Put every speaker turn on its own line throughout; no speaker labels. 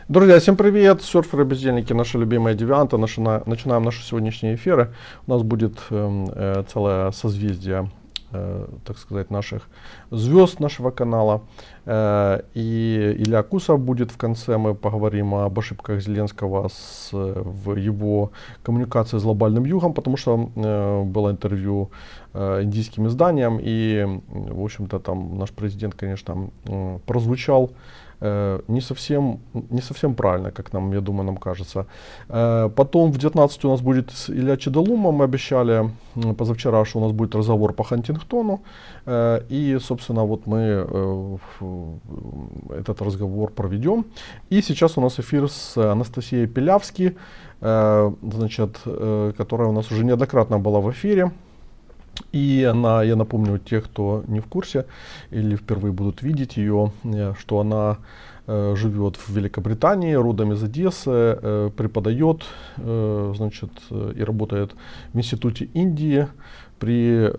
Друзья, всем привет! Серферы, бездельники, наши любимые девианты. Начинаем наши сегодняшние эфиры. У нас будет целое созвездие, так сказать, наших звезд нашего канала. И Илья Кусов будет в конце. Мы поговорим об ошибках Зеленского в его коммуникации с глобальным югом, потому что было интервью индийским изданиям, и, в общем-то, там наш президент, конечно, прозвучал не совсем правильно, как нам, я думаю, нам кажется. Потом в 19 у нас будет Илья Чедолума. Мы обещали позавчера, что у нас будет разговор по Хантингтону. И, собственно, вот мы этот разговор проведем. И сейчас у нас эфир с Анастасией Пилявски, значит, которая у нас уже неоднократно была в эфире. И она, я напомню, тех, кто не в курсе или впервые будут видеть ее, что она живет в Великобритании, родом из Одессы, преподает, значит, и работает в Институте Индии при,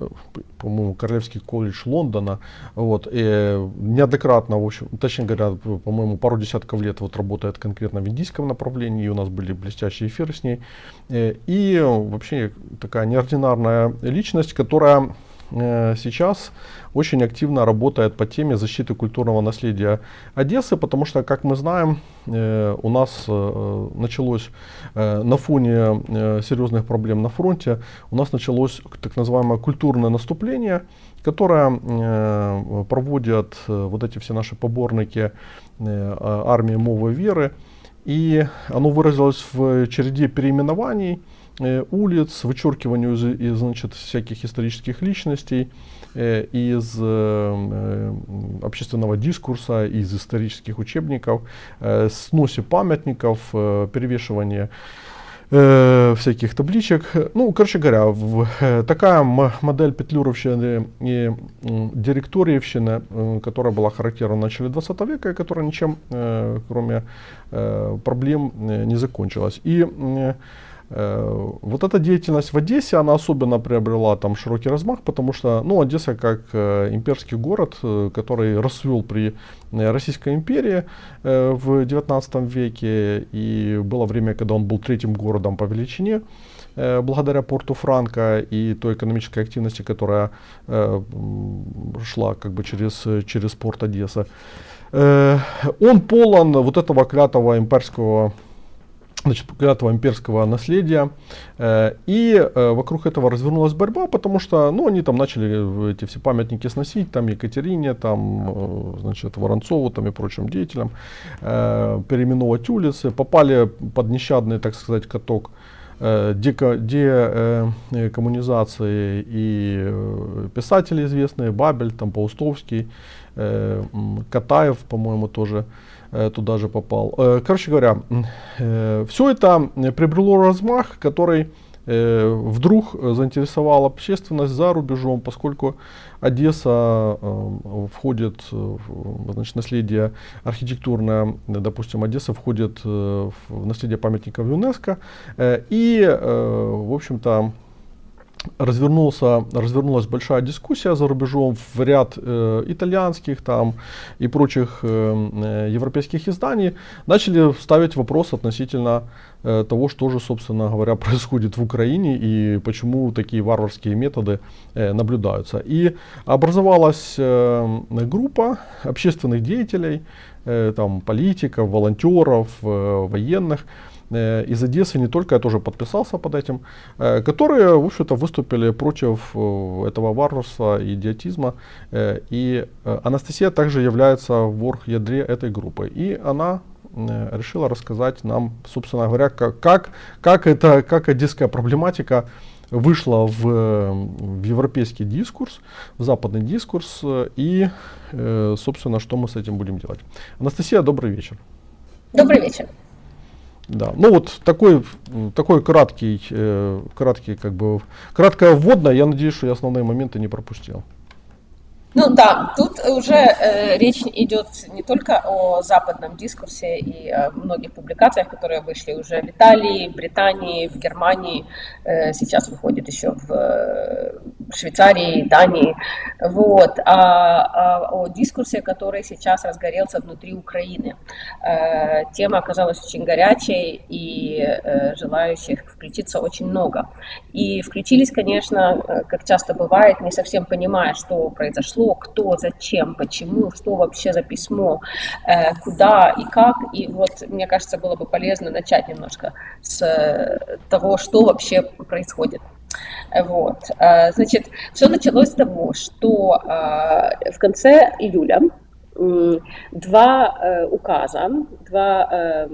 по-моему, Королевский колледж Лондона. Вот, и неоднократно, в общем, точнее говоря, по-моему, пару десятков лет вот работает конкретно в индийском направлении, и у нас были блестящие эфиры с ней. И вообще такая неординарная личность, которая сейчас очень активно работает по теме защиты культурного наследия Одессы, потому что, как мы знаем, у нас началось на фоне серьезных проблем на фронте, у нас началось так называемое культурное наступление, которое проводят вот эти все наши поборники армии Мовы Веры, и оно выразилось в череде переименований улиц, вычеркиванию из значит, всяких исторических личностей, из общественного дискурса, из исторических учебников, сносе памятников, перевешивание всяких табличек. Ну, короче говоря, такая модель петлюровщины и директориевщины, которая была характерна в начале 20 века и которая ничем, кроме проблем, не закончилась. И вот эта деятельность в Одессе, она особенно приобрела там широкий размах, потому что, ну, Одесса как имперский город, который расцвел при Российской империи в 19 веке, и было время, когда он был третьим городом по величине, благодаря порту Франко и той экономической активности, которая шла как бы через порт Одессы. Он полон вот этого клятого имперского наследия, и вокруг этого развернулась борьба, потому что, ну, они там начали эти все памятники сносить, там Екатерине, там, значит, Воронцову, там и прочим деятелям, переименовывать улицы, попали под нещадный, так сказать, каток декоммунизации и писатели известные, Бабель, там Паустовский, Катаев, по-моему, тоже туда же попал. Короче говоря, все это приобрело размах, который вдруг заинтересовал общественность за рубежом, поскольку Одесса входит, значит, наследие архитектурное, допустим, Одесса входит в наследие памятников ЮНЕСКО, и, в общем-то, развернулась большая дискуссия за рубежом в ряд итальянских там и прочих европейских изданий. Начали ставить вопрос относительно того, что же, собственно говоря, происходит в Украине и почему такие варварские методы наблюдаются. И образовалась группа общественных деятелей, там, политиков, волонтеров, военных из Одессы, не только, я тоже подписался под этим, которые, в общем-то, выступили против этого варварства, идиотизма. И Анастасия также является в оргядре этой группы. И она решила рассказать нам, собственно говоря, как одесская проблематика вышла в европейский дискурс, в западный дискурс, и, собственно, что мы с этим будем делать. Анастасия, добрый вечер.
Добрый вечер.
Да, ну вот такой краткая вводная. Я надеюсь, что я основные моменты не пропустил.
Ну да, тут уже речь идет не только о западном дискурсе и о многих публикациях, которые вышли уже в Италии, в Британии, в Германии, сейчас выходит еще в Швейцарии, Дании, вот, о дискурсе, который сейчас разгорелся внутри Украины. Тема оказалась очень горячей, и желающих включиться очень много. И включились, конечно, как часто бывает, не совсем понимая, что произошло, кто, зачем, почему, что вообще за письмо, куда и как. И вот, мне кажется, было бы полезно начать немножко с того, что вообще происходит. Вот. Значит, все началось с того, что в конце июля два указа, два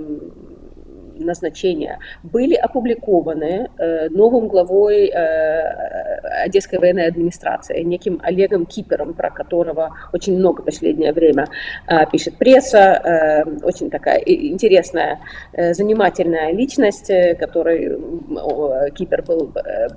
назначения были опубликованы новым главой Одесской военной администрации, неким Олегом Кипером, про которого очень много в последнее время пишет пресса, очень такая интересная, занимательная личность, который Кипер был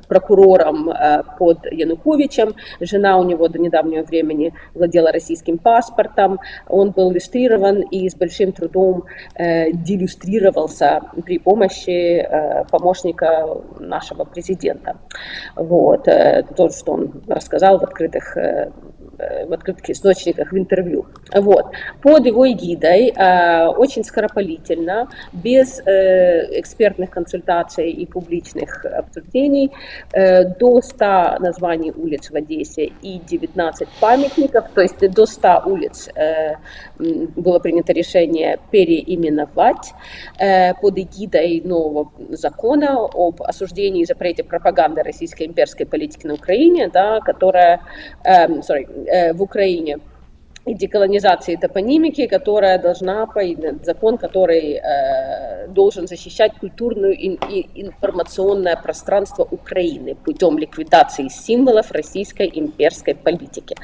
прокурором под Януковичем, жена у него до недавнего времени владела российским паспортом, он был иллюстрирован и с большим трудом деиллюстрировался при помощи помощника нашего президента. Вот. То, что он рассказал в открытых источниках, в интервью. Вот. Под его эгидой очень скоропалительно, без экспертных консультаций и публичных обсуждений, до 100 названий улиц в Одессе и 19 памятников, то есть до 100 улиц было принято решение переименовать под эгидой нового закона об осуждении и запрете пропаганды российской имперской политики на Украине, да, которая, в Украине, и деколонизации топонимики, которая должна, закон, который должен защищать культурное и информационное пространство Украины путем ликвидации символов российской имперской политики.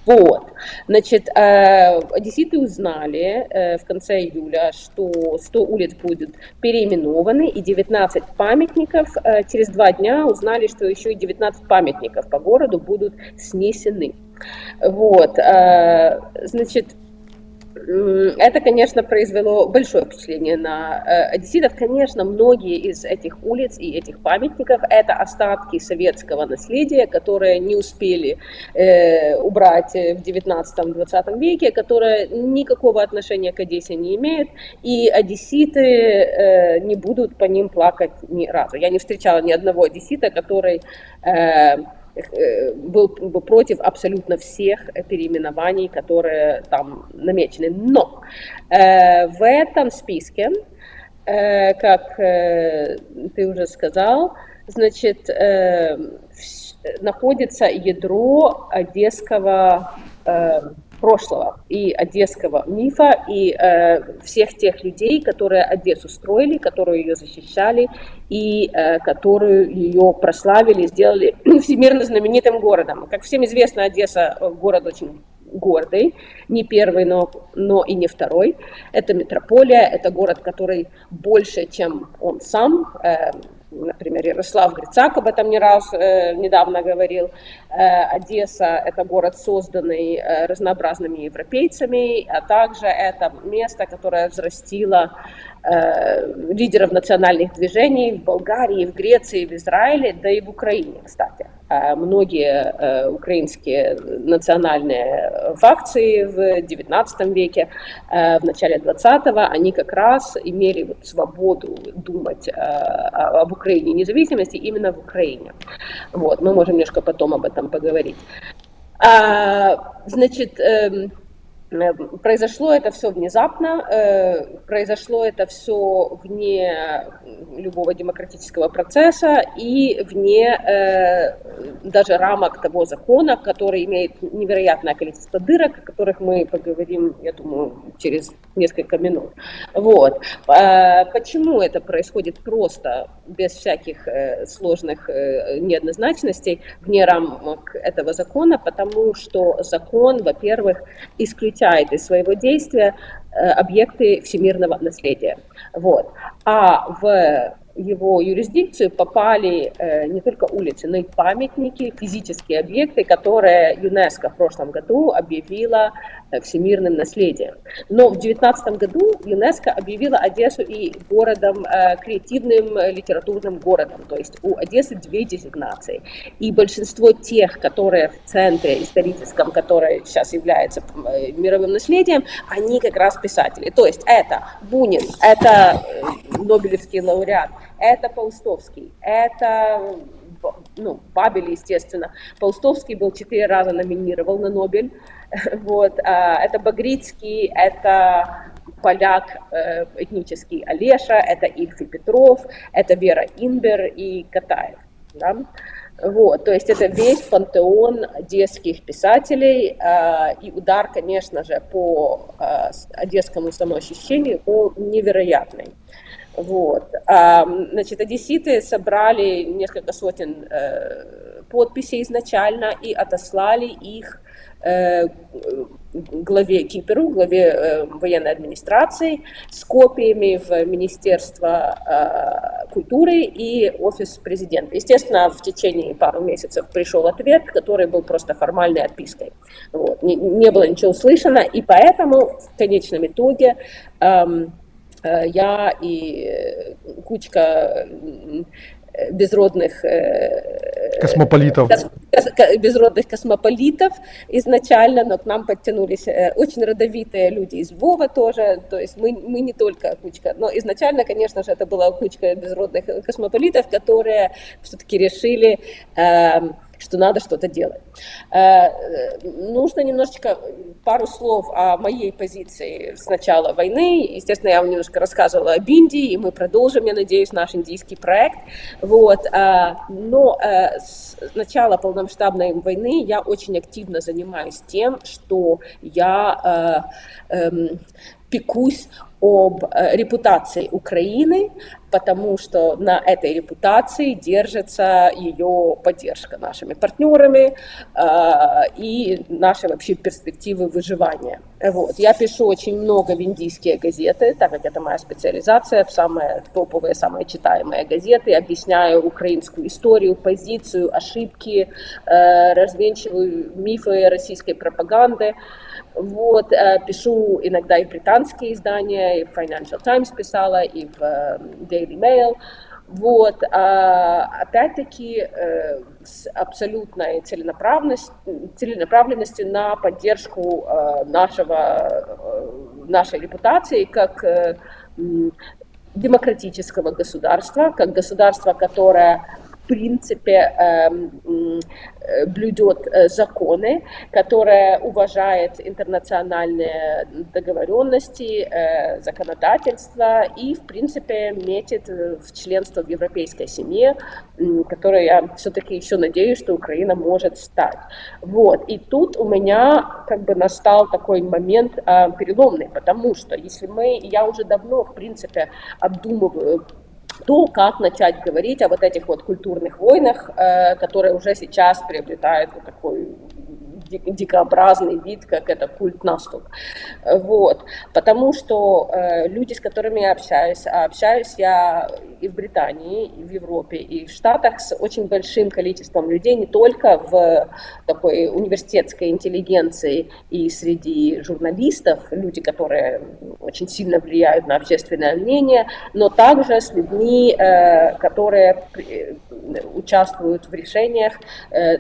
Вот. Значит, одесситы узнали в конце июля, что 100 улиц будут переименованы, и 19 памятников. Через 2 дня узнали, что еще и 19 памятников по городу будут снесены. Вот, значит, это, конечно, произвело большое впечатление на одесситов. Конечно, многие из этих улиц и этих памятников – это остатки советского наследия, которые не успели убрать в 19-20 веке, которые никакого отношения к Одессе не имеют, и одесситы не будут по ним плакать ни разу. Я не встречала ни одного одессита, который был против абсолютно всех переименований, которые там намечены. Но в этом списке, как ты уже сказал, значит, находится ядро одесского прошлого и одесского мифа, и всех тех людей, которые Одессу строили, которые ее защищали, и которую ее прославили, сделали всемирно знаменитым городом. Как всем известно, Одесса город очень гордый, не первый, но и не второй. Это метрополия, это город, который больше, чем он сам. Например, Ярослав Грицак об этом не раз недавно говорил. Одесса – это город, созданный разнообразными европейцами, а также это место, которое взрастило лидеров национальных движений в Болгарии, в Греции, в Израиле, да и в Украине, кстати. Многие украинские национальные фракции в XIX веке, в начале XX, они как раз имели вот свободу думать об Украине и независимости именно в Украине. Вот, мы можем немножко потом об этом поговорить. Значит, произошло это все внезапно, произошло это все вне любого демократического процесса и вне даже рамок того закона, который имеет невероятное количество дырок, о которых мы поговорим, я думаю, через несколько минут. Вот. Почему это происходит просто, без всяких сложных неоднозначностей, вне рамок этого закона? Потому что закон, во-первых, исключает из своего действия объекты всемирного наследия. Вот. А в его юрисдикцию попали не только улицы, но и памятники, физические объекты, которые ЮНЕСКО в прошлом году объявила всемирным наследием. Но в 2019 году ЮНЕСКО объявила Одессу и городом, креативным литературным городом, то есть у Одессы 2 дезигнации. И большинство тех, которые в центре историческом, который сейчас является мировым наследием, они как раз писатели. То есть это Бунин, это Нобелевский лауреат, это Паустовский, это Бабель, естественно. Паустовский был 4 раза номинирован на Нобель. Вот, это Багрицкий, это поляк этнический Олеша, это Ильф и Петров, это Вера Инбер и Катаев. Да? Вот, то есть это весь пантеон одесских писателей, и удар, конечно же, по одесскому самоощущению был невероятный. Вот. Значит, одесситы собрали несколько сотен подписей изначально и отослали их главе Киперу, главе военной администрации, с копиями в Министерство культуры и офис президента. Естественно, в течение пару месяцев пришел ответ, который был просто формальной отпиской. Вот. Не было ничего услышано, и поэтому в конечном итоге я и кучка безродных космополитов изначально, но к нам подтянулись очень родовитые люди из Львова тоже, то есть мы не только кучка, но изначально, конечно же, это была кучка безродных космополитов, которые все-таки решили, что надо что-то делать. Нужно немножечко пару слов о моей позиции с начала войны. Естественно, я вам немножко рассказывала об Индии, и мы продолжим, я надеюсь, наш индийский проект. Вот. Но с начала полномасштабной войны я очень активно занимаюсь тем, что я пекусь об репутации Украины, потому что на этой репутации держится ее поддержка нашими партнерами и наши вообще перспективы выживания. Вот. Я пишу очень много в индийские газеты, так как это моя специализация, в самые топовые, самые читаемые газеты, объясняю украинскую историю, позицию, ошибки, развенчиваю мифы российской пропаганды. Вот, пишу иногда и британские издания, и в Financial Times писала, и в Daily Mail. Вот, опять-таки с абсолютной целенаправленностью на поддержку нашей репутации как демократического государства, как государства, которое в принципе блюдет законы, которое уважает интернациональные договоренности, законодательство и, в принципе, метит в членство в европейской семье, которой я все-таки еще надеюсь, что Украина может стать. Вот. И тут у меня как бы настал такой момент переломный, потому что если я уже давно, в принципе, обдумываю то, как начать говорить о вот этих вот культурных войнах, которые уже сейчас приобретают вот такой дикообразный вид, как это культ наступ. Вот. Потому что люди, с которыми я общаюсь я и в Британии, и в Европе, и в Штатах с очень большим количеством людей, не только в такой университетской интеллигенции и среди журналистов, люди, которые очень сильно влияют на общественное мнение, но также с людьми, которые участвуют в решениях,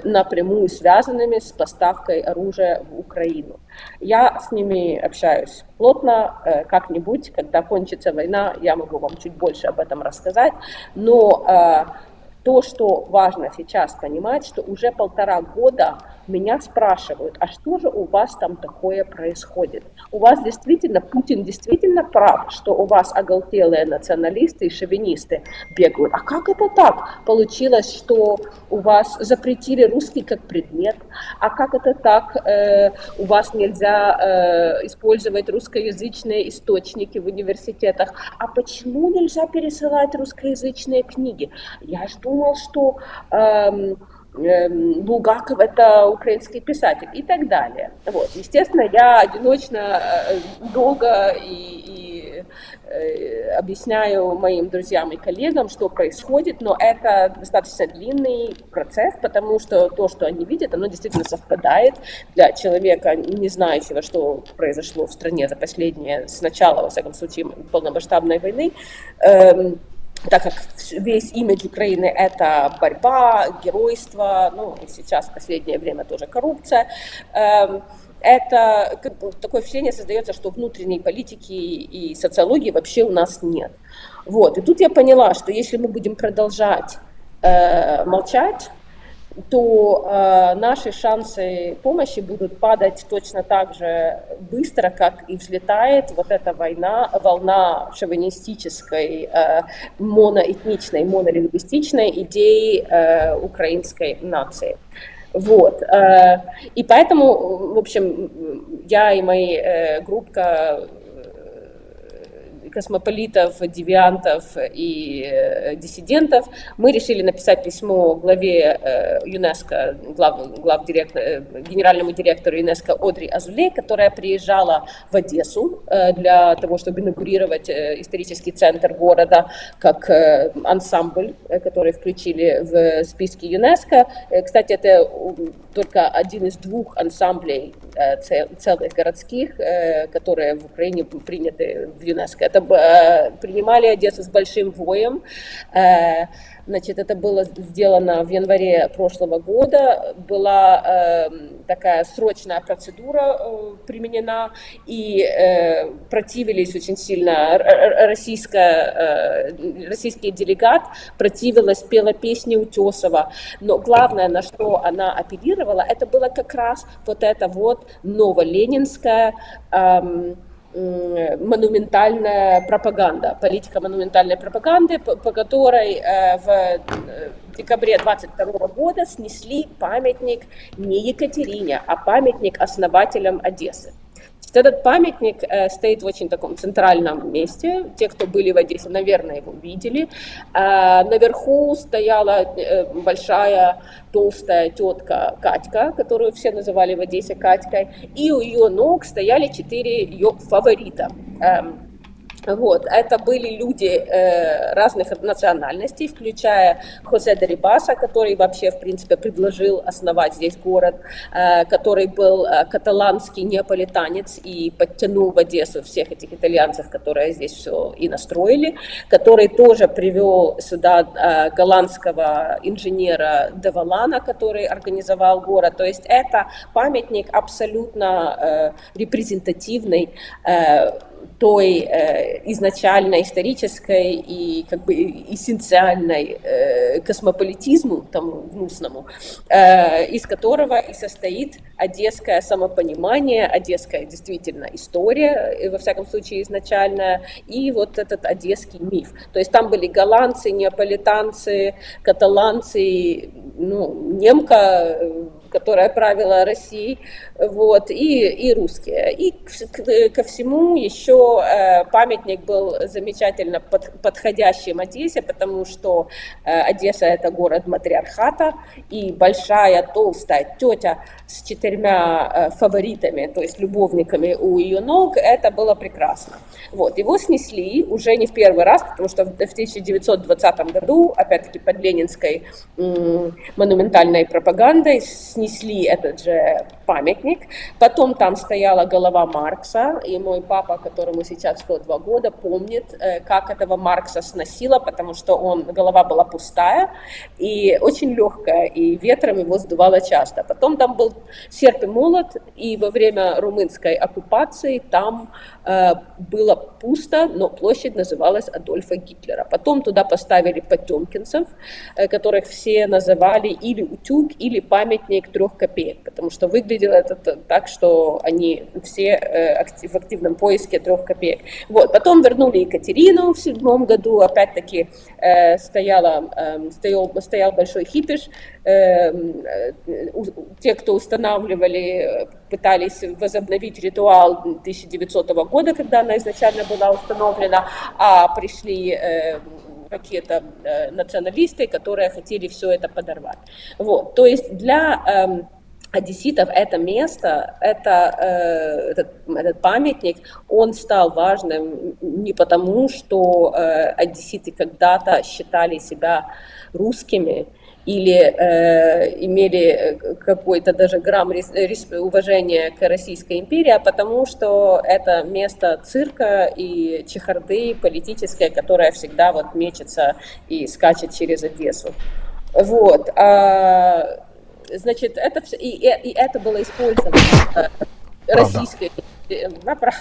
напрямую связанными с поставкой оружия в Украину. Я с ними общаюсь плотно, как-нибудь, когда кончится война, я могу вам чуть больше об этом рассказать, но то, что важно сейчас понимать, что уже 1,5 года меня спрашивают, а что же у вас там такое происходит? У вас действительно, Путин действительно прав, что у вас оголтелые националисты и шовинисты бегают. А как это так? Получилось, что у вас запретили русский как предмет. А как это так? У вас нельзя использовать русскоязычные источники в университетах. А почему нельзя пересылать русскоязычные книги? Я ж думал, что Булгаков — это украинский писатель и так далее. Вот. Естественно, я одиночно долго и объясняю моим друзьям и коллегам, что происходит, но это достаточно длинный процесс, потому что то, что они видят, оно действительно совпадает для человека, не знающего, что произошло в стране за последние, с начала, во всяком случае, полномасштабной войны. Так как весь имидж Украины – это борьба, геройство, ну и сейчас в последнее время тоже коррупция, это такое впечатление создается, что внутренней политики и социологии вообще у нас нет. Вот. И тут я поняла, что если мы будем продолжать молчать, то наши шансы помощи будут падать точно так же быстро, как и взлетает вот эта волна шовинистической, моноэтничной, монолингвистичной идеи украинской нации. Вот. И поэтому, в общем, я и моя группа космополитов, девиантов и диссидентов, мы решили написать письмо главе ЮНЕСКО, генеральному директору ЮНЕСКО Одри Азуле, которая приезжала в Одессу для того, чтобы инаугурировать исторический центр города как ансамбль, который включили в списки ЮНЕСКО. Кстати, это только один из двух ансамблей целых городских, которые в Украине приняты в ЮНЕСКО. Это принимали Одессу с большим воем. Значит, это было сделано в январе прошлого года. Была такая срочная процедура применена, и противились очень сильно. Российский делегат противилась, пела песни Утесова. Но главное, на что она апеллировала, это было как раз вот это вот новоленинская монументальная пропаганда, политика монументальной пропаганды, по которой в декабре 22 года снесли памятник не Екатерине, а памятник основателям Одессы. Этот памятник стоит в очень таком центральном месте. Те, кто были в Одессе, наверное, его видели. Наверху стояла большая толстая тетка Катька, которую все называли в Одессе Катькой, и у ее ног стояли 4 ее фаворита. Вот. Это были люди разных национальностей, включая Хосе де Рибаса, который вообще, в принципе, предложил основать здесь город, который был каталанский неаполитанец и подтянул в Одессу всех этих итальянцев, которые здесь все и настроили, который тоже привел сюда голландского инженера де Валана, который организовал город. То есть это памятник абсолютно репрезентативный той изначально исторической и как бы эссенциальной космополитизму тому гнусному, из которого и состоит одесское самопонимание, одесская действительно история, во всяком случае изначальная, и вот этот одесский миф. То есть там были голландцы, неаполитанцы, каталанцы, немка, которая правила Россией, вот, и русские. И ко всему еще памятник был замечательно подходящим Одессе, потому что Одесса – это город матриархата, и большая толстая тетя с 4 фаворитами, то есть любовниками у ее ног, это было прекрасно. Вот, его снесли уже не в первый раз, потому что в 1920 году, опять-таки под ленинской монументальной пропагандой, снесли этот же памятник. Потом там стояла голова Маркса, и мой папа, которому сейчас 102 года, помнит, как этого Маркса сносило, потому что голова была пустая и очень легкая, и ветром его сдувало часто. Потом там был серп и молот, и во время румынской оккупации там было пусто, но площадь называлась Адольфа Гитлера. Потом туда поставили потемкинцев, которых все называли или утюг, или памятник 3 копеек, потому что выглядело это так, что они все в активном поиске 3 копеек. Вот. Потом вернули Екатерину в 7 году, опять-таки стоял большой кипиш. Те, кто устанавливали, пытались возобновить ритуал 1900 года, когда она изначально была установлена, а пришли какие-то националисты, которые хотели все это подорвать. Вот. То есть для одесситов это место, этот памятник, он стал важным не потому, что одесситы когда-то считали себя русскими или имели какой-то даже грамм уважения к Российской империи, а потому что это место цирка и чехарды политическое, которое всегда вот мечется и скачет через Одессу. Вот. Значит, это было использовано российской... Правда.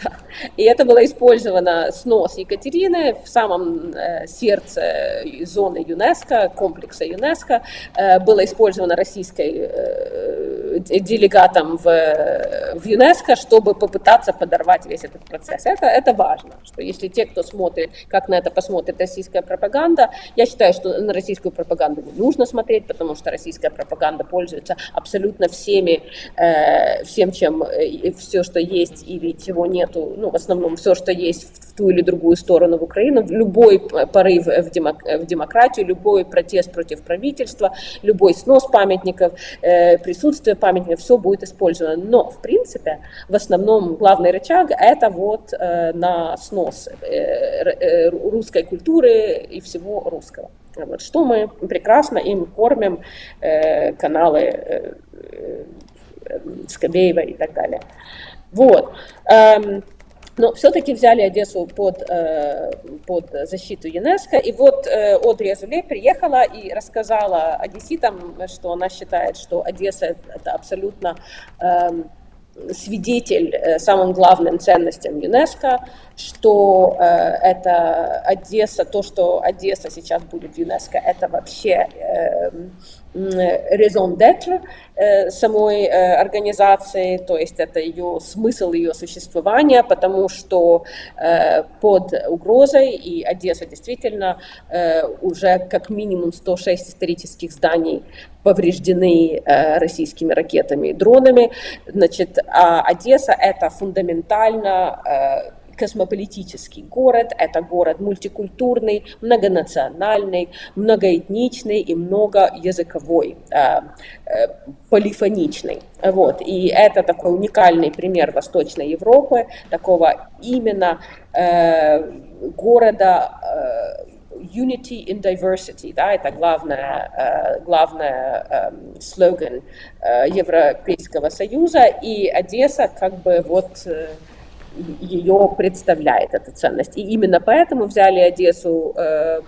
Да. И это было использовано снос Екатерины в самом сердце зоны ЮНЕСКО, комплекса ЮНЕСКО, было использовано российской делегатом в ЮНЕСКО, чтобы попытаться подорвать весь этот процесс. Это важно, что если те, кто смотрит, как на это посмотрит российская пропаганда, я считаю, что на российскую пропаганду не нужно смотреть, потому что российская пропаганда пользуется абсолютно всем, чем все, что есть или чего нету, ну, в основном все, что есть в ту или другую сторону в Украину, любой порыв в демократию, любой протест против правительства, любой снос памятников, присутствие памятников, все будет использовано. Но, в принципе, в основном главный рычаг это вот на снос русской культуры и всего русского. Вот, что мы прекрасно им кормим, каналы Скобеева и так далее. Вот. Но все-таки взяли Одессу под защиту ЮНЕСКО. И вот Одри Азуле приехала и рассказала одесситам, что она считает, что Одесса это абсолютно свидетель самым главным ценностям ЮНЕСКО, что это Одесса, то, что Одесса сейчас будет в ЮНЕСКО, это вообще raison d'être самой организации, то есть это ее смысл ее существования, потому что под угрозой, и Одесса действительно уже как минимум 106 исторических зданий повреждены российскими ракетами и дронами. Значит, а Одесса это фундаментально космополитический город, это город мультикультурный, многонациональный, многоэтничный и многоязыковой, полифоничный. Вот. И это такой уникальный пример Восточной Европы, такого именно города Unity in Diversity, да, это главный слоган Европейского Союза, и Одесса как бы вот ее представляет эта ценность. И именно поэтому взяли Одессу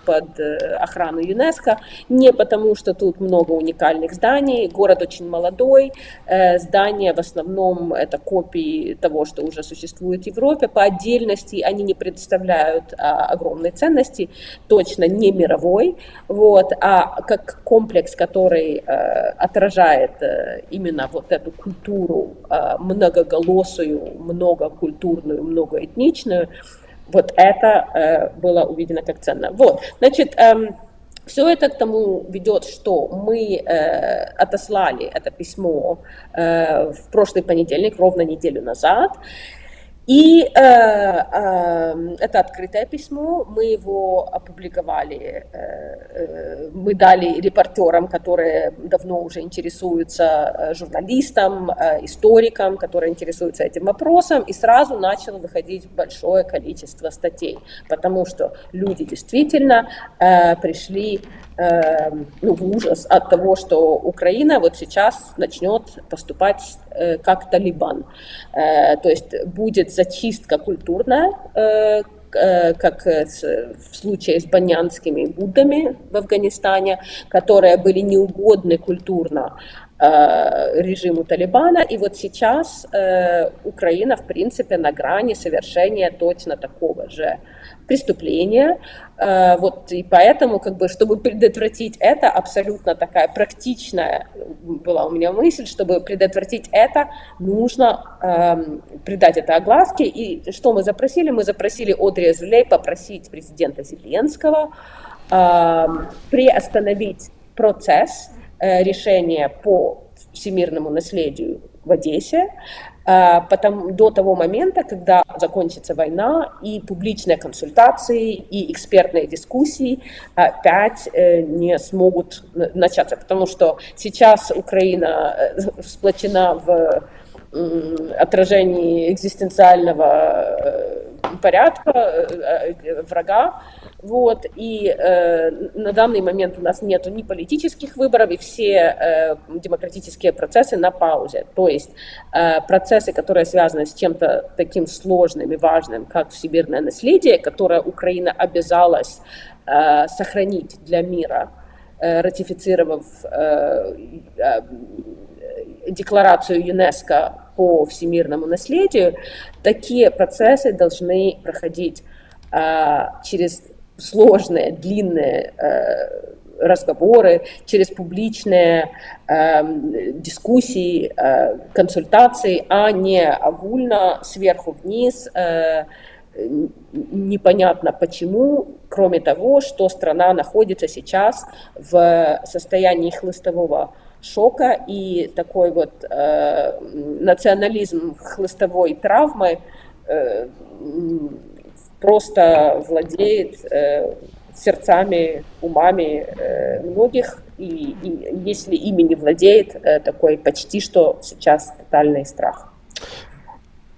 под охрану ЮНЕСКО, не потому что тут много уникальных зданий, город очень молодой, здания в основном это копии того, что уже существует в Европе, по отдельности они не представляют огромной ценности, точно не мировой, вот, а как комплекс, который отражает именно вот эту культуру многоголосую, многокультурную, многоэтничную, вот это было увидено как ценно. Вот, значит, все это к тому ведет, что мы отослали это письмо в прошлый понедельник, ровно неделю назад. И это открытое письмо, мы его опубликовали, мы дали репортерам, которые давно уже интересуются, журналистам, историкам, которые интересуются этим вопросом, и сразу начало выходить большое количество статей, потому что люди действительно пришли в ужас от того, что Украина вот сейчас начнет поступать как Талибан. То есть будет зачистка культурная, как в случае с банянскими буддами в Афганистане, которые были неугодны культурно режиму Талибана. И вот сейчас Украина, в принципе, на грани совершения точно такого же преступления. Вот, и поэтому, как бы, чтобы предотвратить это, абсолютно такая практичная была у меня мысль, чтобы предотвратить это, нужно придать это огласке. И что мы запросили? Мы запросили Одри Азуле попросить президента Зеленского приостановить процесс решения по всемирному наследию в Одессе, до того момента, когда закончится война, и публичные консультации, и экспертные дискуссии опять не смогут начаться, потому что сейчас Украина сплочена в отражении экзистенциального порядка врага, вот, и на данный момент у нас нет ни политических выборов, и все демократические процессы на паузе, то есть процессы, которые связаны с чем-то таким сложным и важным, как всемирное наследие, которое Украина обязалась сохранить для мира, ратифицировав декларацию ЮНЕСКО по всемирному наследию, такие процессы должны проходить через сложные, длинные разговоры, через публичные дискуссии, консультации, а не огульно сверху вниз, непонятно почему, кроме того, что страна находится сейчас в состоянии хлыстового шока, и такой вот национализм хлыстовой травмы просто владеет сердцами, умами многих, и если ими не владеет, такой почти что сейчас тотальный страх.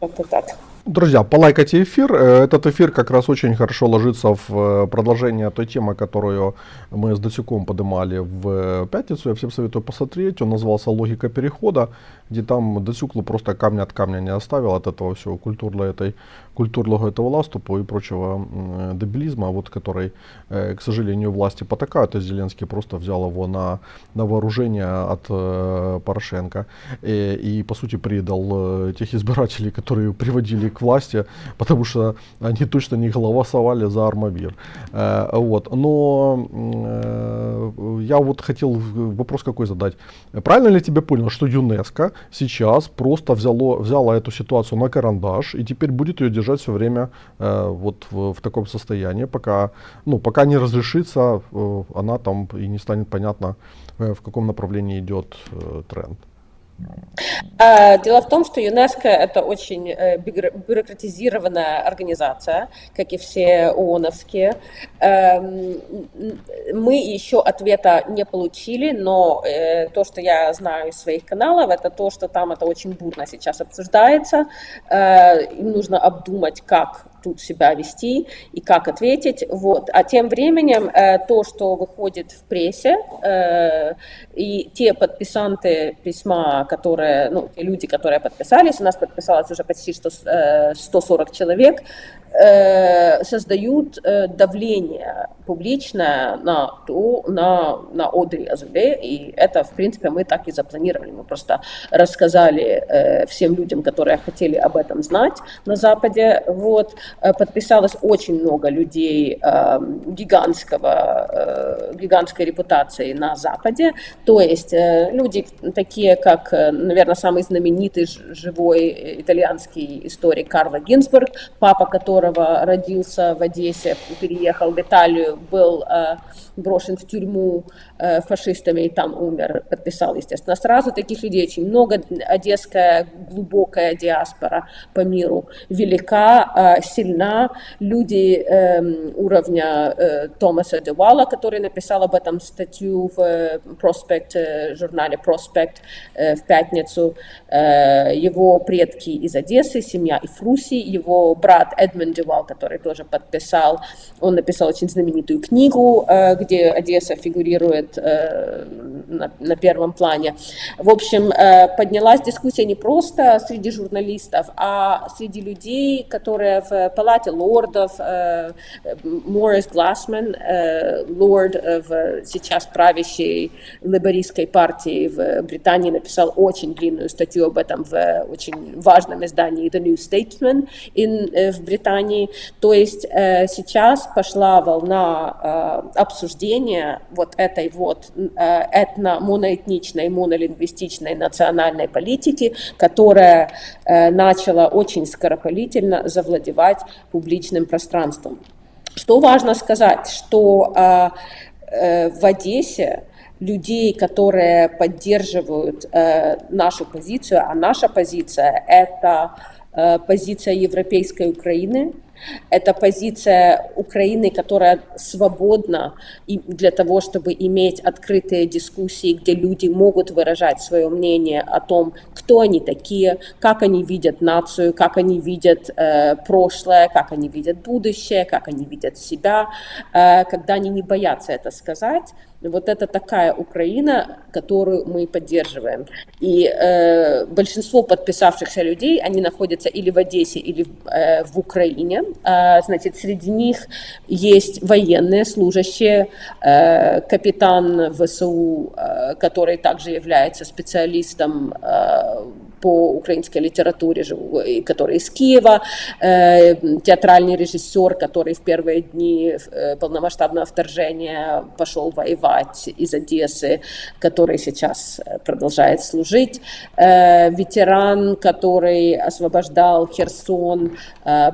Как-то так.
Друзья, полайкайте эфир. Этот эфир как раз очень хорошо ложится в продолжение той темы, которую мы с Дацюком поднимали в пятницу. Я всем советую посмотреть. Он назывался «Логика перехода», где там Дацюк просто камня от камня не оставил от этого всего культурного этого ластупа и прочего дебилизма, вот, который, к сожалению, власти потакают. И Зеленский просто взял его на вооружение от Порошенко и, по сути, предал тех избирателей, которые приводили к власти, потому что они точно не голосовали за Армавир. Вот. Но я вот хотел вопрос какой задать. Правильно ли тебе понял, что ЮНЕСКО сейчас просто взяла эту ситуацию на карандаш и теперь будет ее держать все время вот в таком состоянии, пока не разрешится она там и не станет понятно, в каком направлении идет тренд?
Дело в том, что ЮНЕСКО — это очень бюрократизированная организация, как и все ООНовские. Мы еще ответа не получили, но то, что я знаю из своих каналов, это то, что там это очень бурно сейчас обсуждается. Им нужно обдумать, как тут себя вести и как ответить. Вот. А тем временем то, что выходит в прессе, и те подписанты письма, которые, те люди, которые подписались, у нас подписалось уже почти 140 человек, создают давление публичное на Одри Азуле, и это, в принципе, мы так и запланировали. Мы просто рассказали всем людям, которые хотели об этом знать на Западе. Вот. Подписалось очень много людей гигантской репутации на Западе, то есть люди такие, как, наверное, самый знаменитый живой итальянский историк Карло Гинзбург, папа которого родился в Одессе, переехал в Италию, был брошен в тюрьму фашистами и там умер, подписал, естественно. Сразу таких людей очень много. Одесская глубокая диаспора по миру велика, сильна. Люди уровня Томаса Девала, который написал об этом статью в журнале Prospect в пятницу. Его предки из Одессы, семья Ифруси, его брат Эдмонд Девал, который тоже подписал, он написал очень знаменитую книгу, где Одесса фигурирует на первом плане. В общем, поднялась дискуссия не просто среди журналистов, а среди людей, которые в Палате лордов, Морис Глассман, лорд в сейчас правящей лейбористской партии в Британии, написал очень длинную статью об этом в очень важном издании The New Statesman в Британии. То есть сейчас пошла волна обсуждения вот этой вот моноэтничной, монолингвистичной национальной политики, которая начала очень скоропалительно завладевать публичным пространством. Что важно сказать, что в Одессе людей, которые поддерживают нашу позицию, а наша позиция – это позиция европейской Украины, это позиция Украины, которая свободна для того, чтобы иметь открытые дискуссии, где люди могут выражать свое мнение о том, кто они такие, как они видят нацию, как они видят прошлое, как они видят будущее, как они видят себя, когда они не боятся это сказать. Вот это такая Украина, которую мы поддерживаем. И большинство подписавшихся людей, они находятся или в Одессе, или в Украине. Значит, среди них есть военные служащие, капитан ВСУ, который также является специалистом по украинской литературе, который из Киева, театральный режиссер, который в первые дни полномасштабного вторжения пошел воевать из Одессы, который сейчас продолжает служить, ветеран, который освобождал Херсон,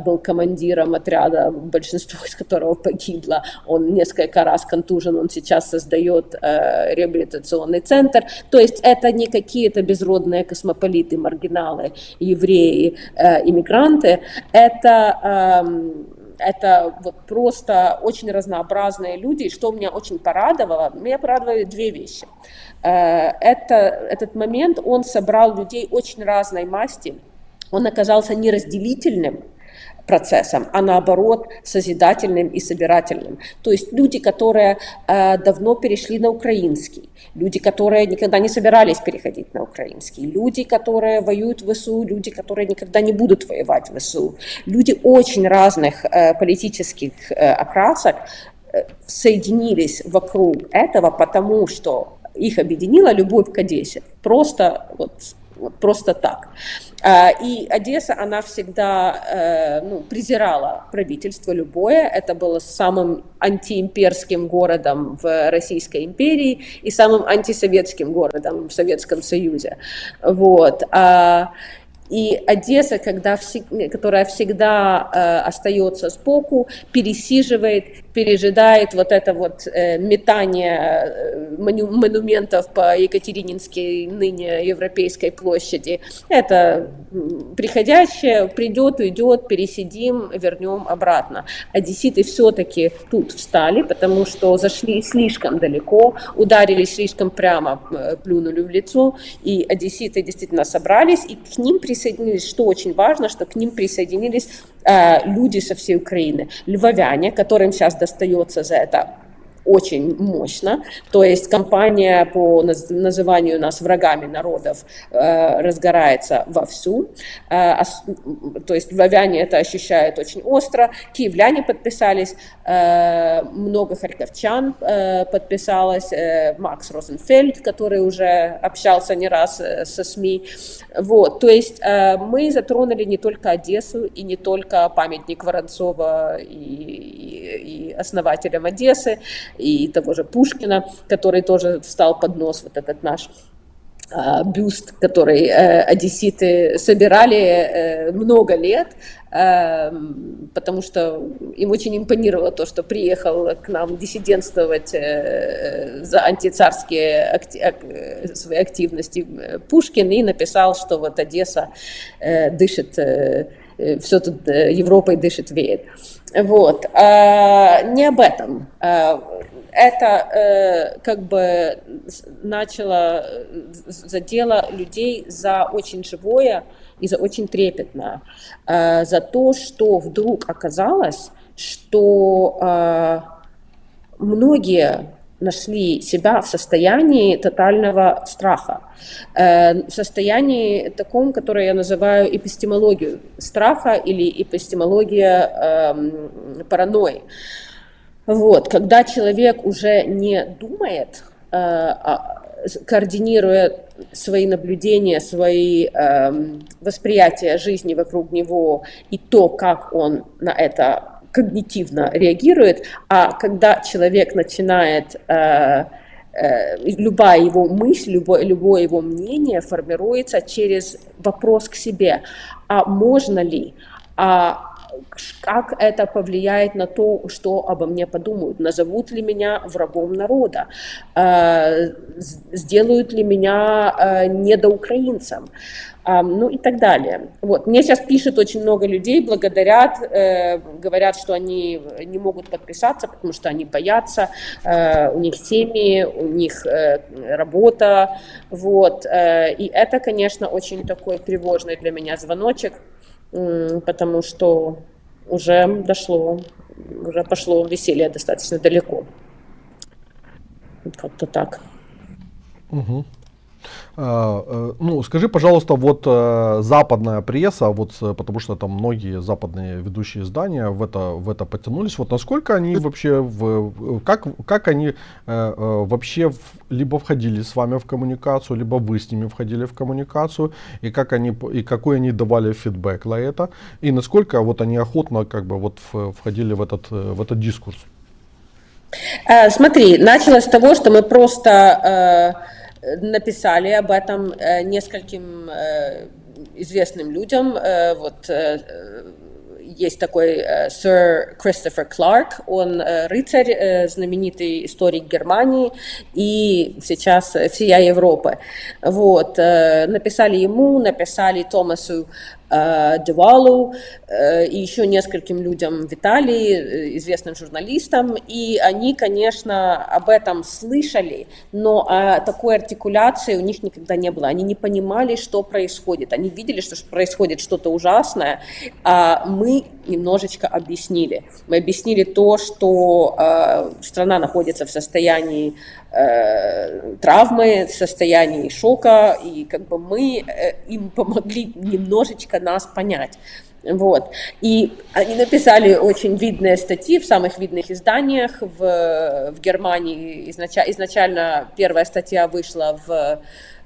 был командиром отряда, большинство из которого погибло, он несколько раз контужен, он сейчас создает реабилитационный центр. То есть это не какие-то безродные космополиты, маргиналы, евреи, иммигранты, это вот просто очень разнообразные люди. И что меня очень порадовало, меня порадовали две вещи. Этот момент, он собрал людей очень разной масти, он оказался неразделительным процессом, а наоборот созидательным и собирательным. То есть люди, которые давно перешли на украинский, люди, которые никогда не собирались переходить на украинский, люди, которые воюют в ВСУ, люди, которые никогда не будут воевать в ВСУ, люди очень разных политических окрасок соединились вокруг этого, потому что их объединила любовь к Одессе. Просто так. И Одесса, она всегда презирала правительство любое. Это было самым антиимперским городом в Российской империи и самым антисоветским городом в Советском Союзе. Вот. И Одесса, которая всегда остается сбоку, пересиживает, пережидает вот это вот метание монументов по Екатерининской, ныне Европейской площади. Это приходящее, придет, уйдет, пересидим, вернем обратно. Одесситы все-таки тут встали, потому что зашли слишком далеко, ударились слишком прямо, плюнули в лицо, и одесситы действительно собрались, и к ним присоединились, что очень важно, что к ним присоединились люди со всей Украины, львовяне, которым сейчас достается за это очень мощно, то есть кампания по называнию нас врагами народов разгорается вовсю, то есть львовяне это ощущают очень остро, киевляне подписались, много харьковчан подписалось, Макс Розенфельд, который уже общался не раз со СМИ, вот, то есть мы затронули не только Одессу и не только памятник Воронцова и основателям Одессы, и того же Пушкина, который тоже встал под нос, вот этот наш бюст, который одесситы собирали много лет, потому что им очень импонировало то, что приехал к нам диссидентствовать за антицарские свои активности Пушкин и написал, что вот Одесса дышит, все тут Европой дышит, веет. Вот. Не об этом. Это как бы задело людей за очень живое и за очень трепетное, за то, что вдруг оказалось, что многие нашли себя в состоянии тотального страха, в состоянии таком, которое я называю эпистемологию страха или эпистемология паранойи. Вот, когда человек уже не думает, координируя свои наблюдения, свои восприятия жизни вокруг него и то, как он на это когнитивно реагирует, а когда человек начинает, любая его мысль, любое его мнение формируется через вопрос к себе, а можно ли, как это повлияет на то, что обо мне подумают, назовут ли меня врагом народа, сделают ли меня недоукраинцем, ну и так далее. Вот. Мне сейчас пишет очень много людей, благодарят, говорят, что они не могут подписаться, потому что они боятся, у них семьи, у них работа, вот. И это, конечно, очень такой тревожный для меня звоночек, потому что уже пошло веселье достаточно далеко. Как-то так.
Мгм. Ну, скажи, пожалуйста, вот западная пресса, вот, потому что там многие западные ведущие издания в это подтянулись, вот насколько они вообще, как они вообще либо входили с вами в коммуникацию, либо вы с ними входили в коммуникацию, и и какой они давали фидбэк на это, и насколько вот они охотно как бы вот входили в этот дискурс?
Смотри, началось с того, что мы просто написали об этом нескольким известным людям. Вот есть такой сэр Кристофер Кларк, он рыцарь, знаменитый историк Германии и сейчас всея Европы. Вот. Написали ему, написали Томасу Девалу и еще нескольким людям в Италии, известным журналистам, и они, конечно, об этом слышали, но такой артикуляции у них никогда не было. Они не понимали, что происходит. Они видели, что происходит что-то ужасное, а мы немножечко объяснили. Мы объяснили то, что страна находится в состоянии травмы, в состоянии шока, и как бы мы им помогли немножечко нас понять. Вот. И они написали очень видные статьи в самых видных изданиях в Германии. Изначально первая статья вышла в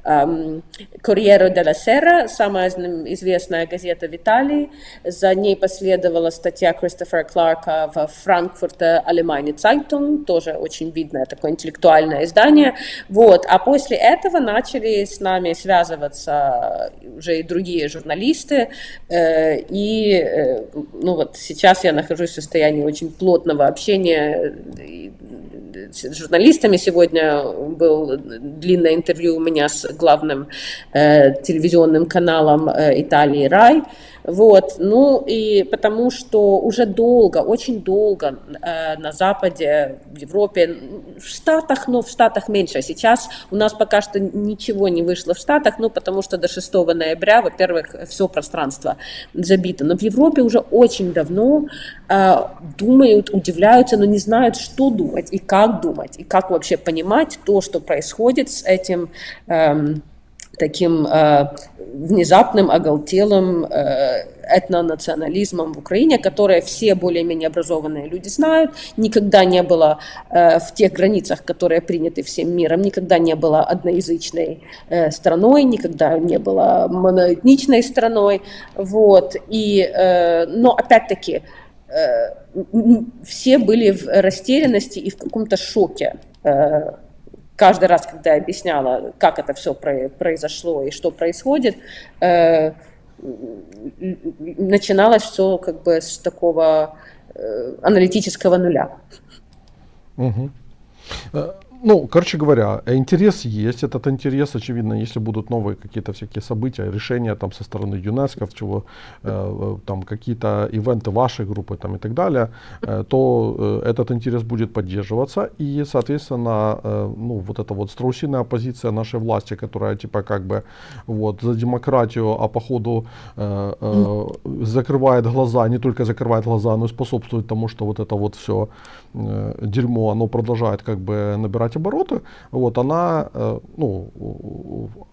Corriere della Sera, самая известная газета в Италии. За ней последовала статья Кристофера Кларка в Frankfurter Allgemeine Zeitung, тоже очень видное такое интеллектуальное издание. Вот. А после этого начали с нами связываться уже и другие журналисты. Ну вот сейчас я нахожусь в состоянии очень плотного общения с журналистами. Сегодня было длинное интервью у меня с главным телевизионным каналом Италии «Рай». Вот. Ну и потому что уже долго, очень долго на Западе, в Европе, в Штатах, но в Штатах меньше. Сейчас у нас пока что ничего не вышло в Штатах, ну потому что до 6 ноября, во-первых, все пространство забито. Но в Европе уже очень давно думают, удивляются, но не знают, что думать, и как вообще понимать то, что происходит с этим таким внезапным, оголтелым этнонационализмом в Украине, которое все более-менее образованные люди знают, никогда не было в тех границах, которые приняты всем миром, никогда не было одноязычной страной, никогда не было моноэтничной страной. Вот. Но опять-таки все были в растерянности и в каком-то шоке. Каждый раз, когда я объясняла, как это все произошло и что происходит, начиналось все как бы с такого аналитического нуля.
Угу. Ну, короче говоря, интерес есть. Этот интерес, очевидно, если будут новые какие-то всякие события, решения там со стороны ЮНЕСКО, чего там какие-то ивенты вашей группы там и так далее, то этот интерес будет поддерживаться. И, соответственно, ну, вот эта вот страусиная позиция нашей власти, которая типа как бы вот за демократию, а по ходу закрывает глаза, не только закрывает глаза, но и способствует тому, что вот это вот все дерьмо, оно продолжает как бы набирать обороты, вот она, ну,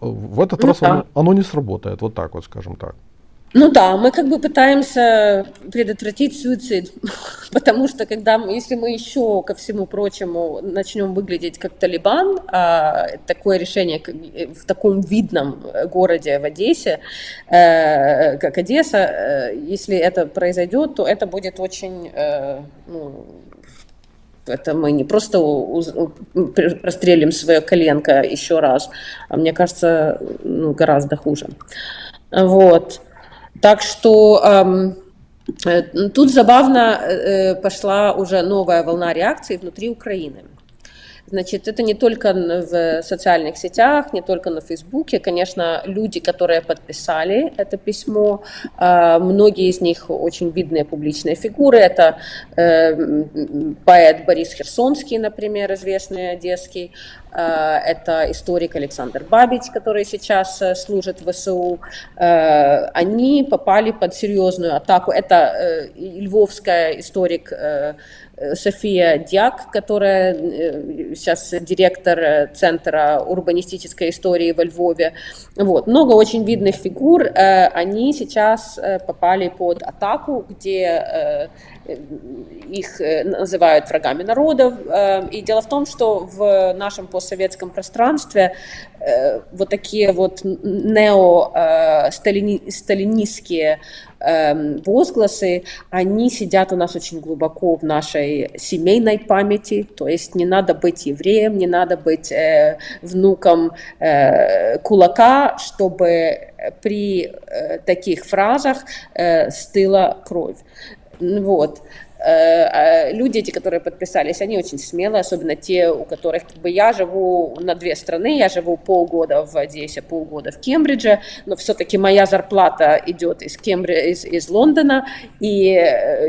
в этот раз оно не сработает, вот так вот, скажем так.
Ну да, мы как бы пытаемся предотвратить суицид, потому что если мы еще ко всему прочему начнем выглядеть как Талибан, такое решение в таком видном городе в Одессе, как Одесса, если это произойдет, то это будет очень, ну, это мы не просто прострелим свое коленко еще раз, а мне кажется, ну, гораздо хуже. Вот. Так что Тут забавно пошла уже новая волна реакций внутри Украины. Значит, это не только в социальных сетях, не только на Фейсбуке. Конечно, люди, которые подписали это письмо, многие из них очень видные публичные фигуры. Это поэт Борис Херсонский, например, известный одесский. Это историк Александр Бабич, который сейчас служит в ВСУ. Они попали под серьезную атаку. Это львовская историк София Дьяк, которая сейчас директор Центра урбанистической истории во Львове. Вот. Много очень видных фигур, они сейчас попали под атаку, где их называют врагами народов. И дело в том, что в нашем постсоветском пространстве вот такие вот неосталинистские возгласы, они сидят у нас очень глубоко в нашей семейной памяти, то есть не надо быть евреем, не надо быть внуком кулака, чтобы при таких фразах стыла кровь. Вот. Люди, эти, которые подписались, они очень смелые, особенно те, у которых я живу на 2 страны, я живу полгода в Одессе, полгода в Кембридже, но все-таки моя зарплата идет из Лондона, и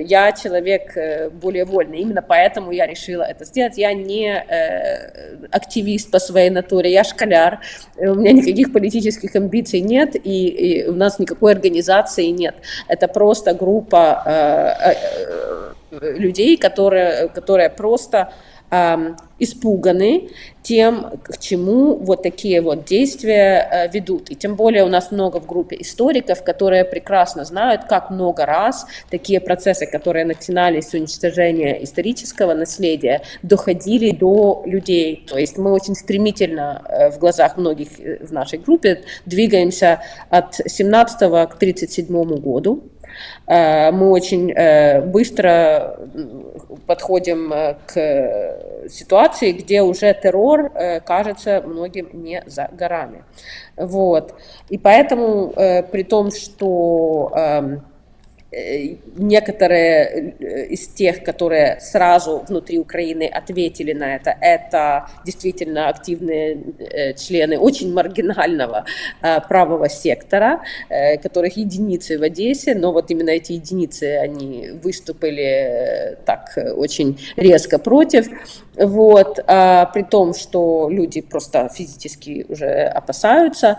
я человек более вольный, именно поэтому я решила это сделать. Я не активист по своей натуре, я школяр, у меня никаких политических амбиций нет, и у нас никакой организации нет. Это просто группа людей, которые просто испуганы тем, к чему вот такие вот действия ведут. И тем более у нас много в группе историков, которые прекрасно знают, как много раз такие процессы, которые начинались с уничтожения исторического наследия, доходили до людей. То есть мы очень стремительно в глазах многих в нашей группе двигаемся от 17 к 37 году. Мы очень быстро подходим к ситуации, где уже террор кажется многим не за горами. Вот. И поэтому, при том, что некоторые из тех, которые сразу внутри Украины ответили на это действительно активные члены очень маргинального правого сектора, которых единицы в Одессе, но вот именно эти единицы, они выступили так очень резко против. Вот, при том, что люди просто физически уже опасаются.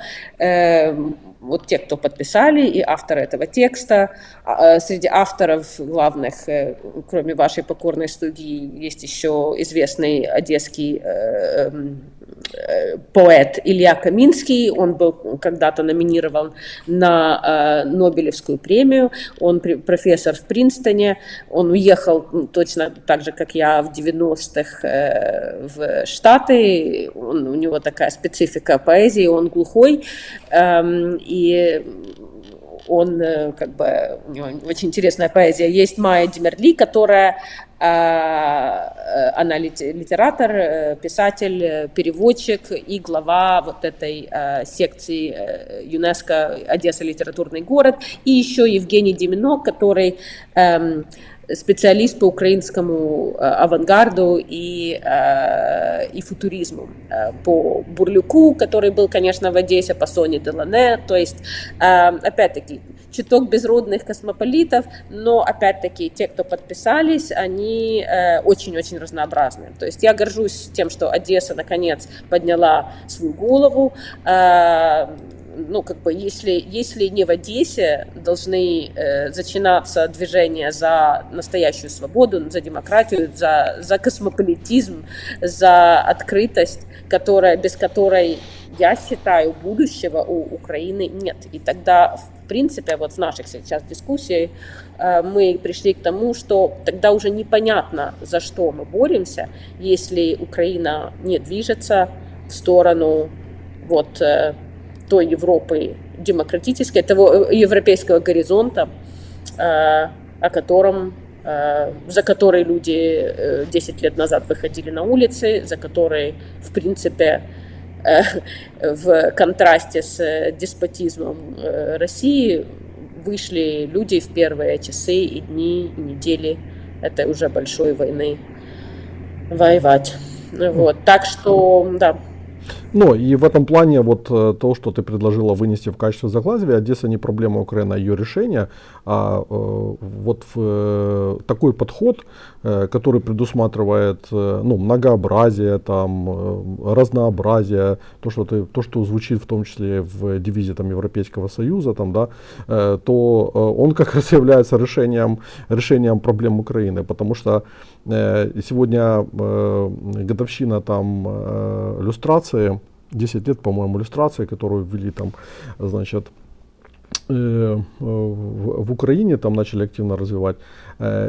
Вот те, кто подписали, и авторы этого текста. Среди авторов главных, кроме вашей покорной слуги, есть еще известный одесский поэт Илья Каминский. Он был когда-то номинирован на Нобелевскую премию. Он профессор в Принстоне. Он уехал точно так же, как я, в 90-х в Штаты. У него такая специфика поэзии, он глухой. И он, как бы, у него очень интересная поэзия. Есть Майя Демерли, которая, она литератор, писатель, переводчик и глава вот этой секции ЮНЕСКО «Одесса. Литературный город». И еще Евгений Деминок, который специалист по украинскому авангарду и футуризму, по Бурлюку, который был, конечно, в Одессе, по Соне Делане, то есть, опять-таки, чуток безродных космополитов, но, опять-таки, те, кто подписались, они очень-очень разнообразны. То есть я горжусь тем, что Одесса, наконец, подняла свою голову. Ну, как бы, если не в Одессе должны начинаться движения за настоящую свободу, за демократию, за космополитизм, за открытость, без которой, я считаю, будущего у Украины нет. И тогда, в принципе, вот в наших сейчас дискуссиях мы пришли к тому, что тогда уже непонятно, за что мы боремся, если Украина не движется в сторону вот той Европы демократической, того европейского горизонта, за который люди 10 лет назад выходили на улицы, за который, в принципе, в контрасте с деспотизмом России вышли люди в первые часы и дни, и недели этой уже большой войны воевать. Вот. Так что, да.
Ну, и в этом плане вот то, что ты предложила вынести в качестве заглавия, Одесса не проблема Украины, а ее решение, вот такой подход, который предусматривает ну, многообразие, там, разнообразие, то, что звучит в том числе в девизе там, Европейского Союза, там, да, то он как раз является решением проблем Украины, потому что сегодня годовщина там люстрации, 10 лет, по-моему, иллюстрации, которую ввели там, значит, в Украине, там начали активно развивать.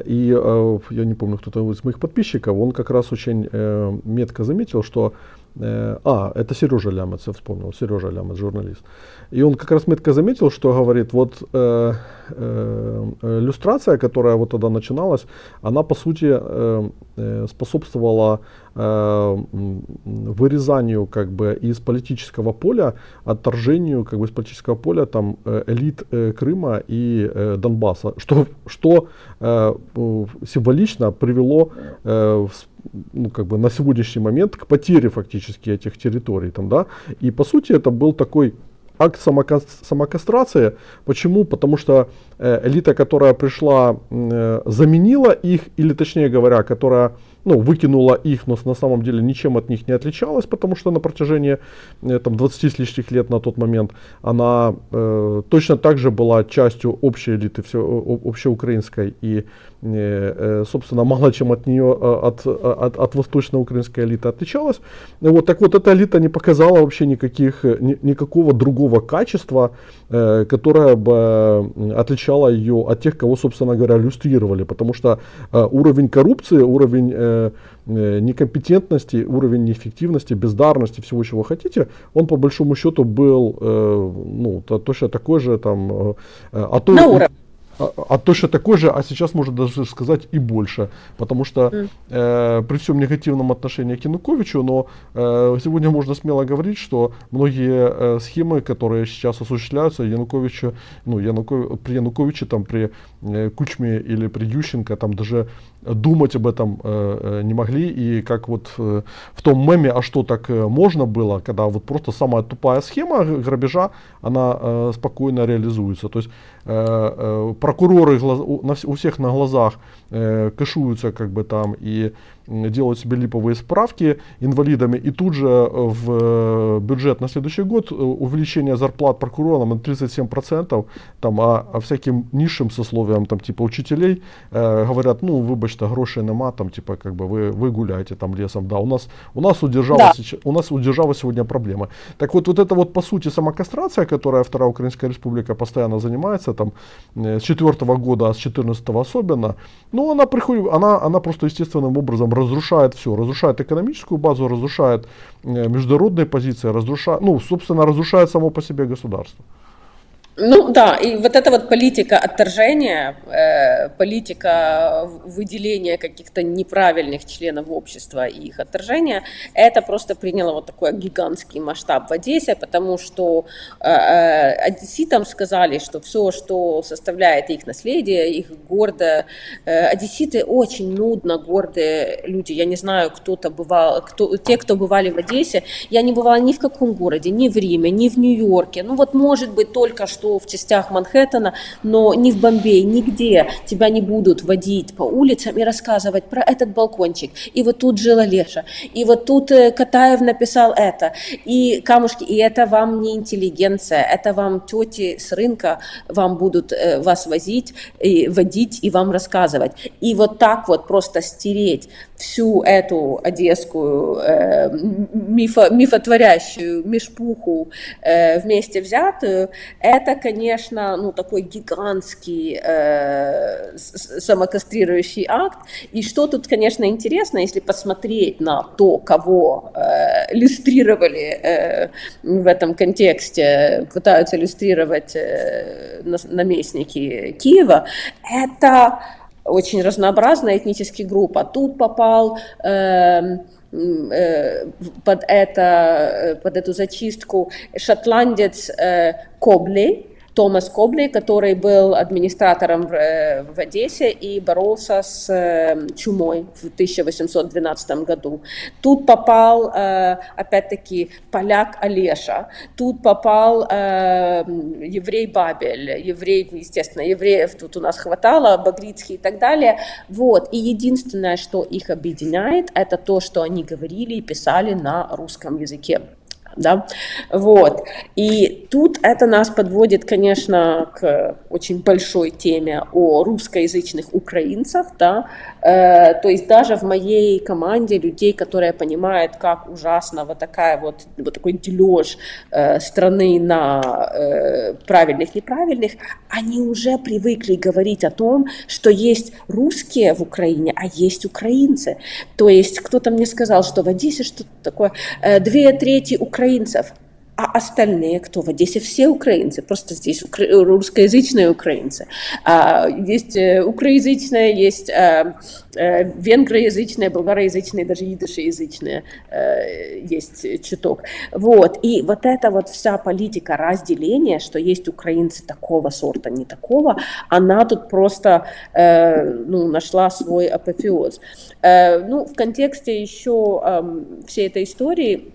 И я не помню, кто-то из моих подписчиков, он как раз очень метко заметил, что это Сережа Лямец, я вспомнил, Сережа Лямец, журналист. И он как раз метко заметил, что говорит, вот иллюстрация, которая вот тогда начиналась, она по сути способствовала вырезанию как бы из политического поля, отторжению как бы из политического поля там элит Крыма и Донбасса, что символично привело ну, как бы на сегодняшний момент к потере фактически этих территорий там, да, и по сути это был такой акт самокастрации. Почему? Потому что элита, которая пришла, заменила их, или точнее говоря, которая ну, выкинула их, но на самом деле ничем от них не отличалась, потому что на протяжении там, 20 с лишних лет на тот момент она точно так же была частью общей элиты, общеукраинской, и собственно мало чем от нее, от восточно-украинской элиты отличалась. Вот, так вот, эта элита не показала вообще никакого другого качества, которое бы отличало ее от тех, кого, собственно говоря, иллюстрировали, потому что уровень коррупции, уровень некомпетентности, уровень неэффективности, бездарности, всего, чего хотите, он по большому счету был ну, точно такой же там, точно такой же, а сейчас можно даже сказать и больше, потому что при всем негативном отношении к Януковичу, но сегодня можно смело говорить, что многие схемы, которые сейчас осуществляются, при Януковиче, там, при Кучме или при Ющенко, там даже думать об этом не могли, и как вот в том меме, а что так можно было, когда вот просто самая тупая схема грабежа, она спокойно реализуется, то есть прокуроры у всех на глазах кэшуются как бы там и делают себе липовые справки инвалидами, и тут же в бюджет на следующий год увеличение зарплат прокурорам на 37%, там, а всяким низшим сословиям, там, типа учителей, говорят, ну, вибачте, грошей нема, там, типа, как бы вы гуляете там лесом, да, у нас у державы сегодня проблемы. Так вот это вот по сути самокастрация, которая Вторая Украинская Республика постоянно занимается, там, с 4-го года, а с 14-го особенно, ну, она приходит, она просто естественным образом разрушает все, разрушает экономическую базу, разрушает международные позиции, разрушает само по себе государство.
Ну да, и вот эта вот политика отторжения, политика выделения каких-то неправильных членов общества и их отторжения, это просто приняло вот такой гигантский масштаб в Одессе, потому что одесситам сказали, что все, что составляет их наследие, их гордое, одесситы очень нудно гордые люди, я не знаю, кто-то бывал, те, кто бывали в Одессе, я не бывала ни в каком городе, ни в Риме, ни в Нью-Йорке, ну вот может быть только что в частях Манхэттена, но ни в Бомбее, нигде тебя не будут водить по улицам и рассказывать про этот балкончик. И вот тут жила Леша, и вот тут Катаев написал это, и камушки, и это вам не интеллигенция, это вам тети с рынка вам будут вас возить, и водить и вам рассказывать. И вот так вот просто стереть всю эту одесскую мифотворящую мешпуху вместе взятую, это, конечно, ну, такой гигантский самокастрирующий акт. И что тут, конечно, интересно, если посмотреть на то, кого иллюстрировали в этом контексте, пытаются иллюстрировать наместники Киева, это очень разнообразная этническая группа. Тут попал под эту зачистку шотландец Кобли, Томас Коблей, который был администратором в Одессе и боролся с чумой в 1812 году. Тут попал, опять-таки, поляк Олеша, тут попал еврей Бабель, еврей, естественно, евреев тут у нас хватало, Багрицкий и так далее. Вот. И единственное, что их объединяет, это то, что они говорили и писали на русском языке. Да? Вот. И тут это нас подводит, конечно, к очень большой теме о русскоязычных украинцах, да? То есть даже в моей команде людей, которые понимают, как ужасно вот такой дележ страны на правильных и неправильных, они уже привыкли говорить о том, что есть русские в Украине, а есть украинцы. То есть кто-то мне сказал, что в Одессе что-то такое, 2/3 украинцев, а остальные кто? В Одессе все украинцы, просто здесь русскоязычные украинцы. Есть украязычные, есть венгроязычные, болгароязычные, даже идышеязычные есть чуток. Вот. И вот эта вот вся политика разделения, что есть украинцы такого сорта, не такого, она тут просто нашла свой апофеоз. В контексте еще всей этой истории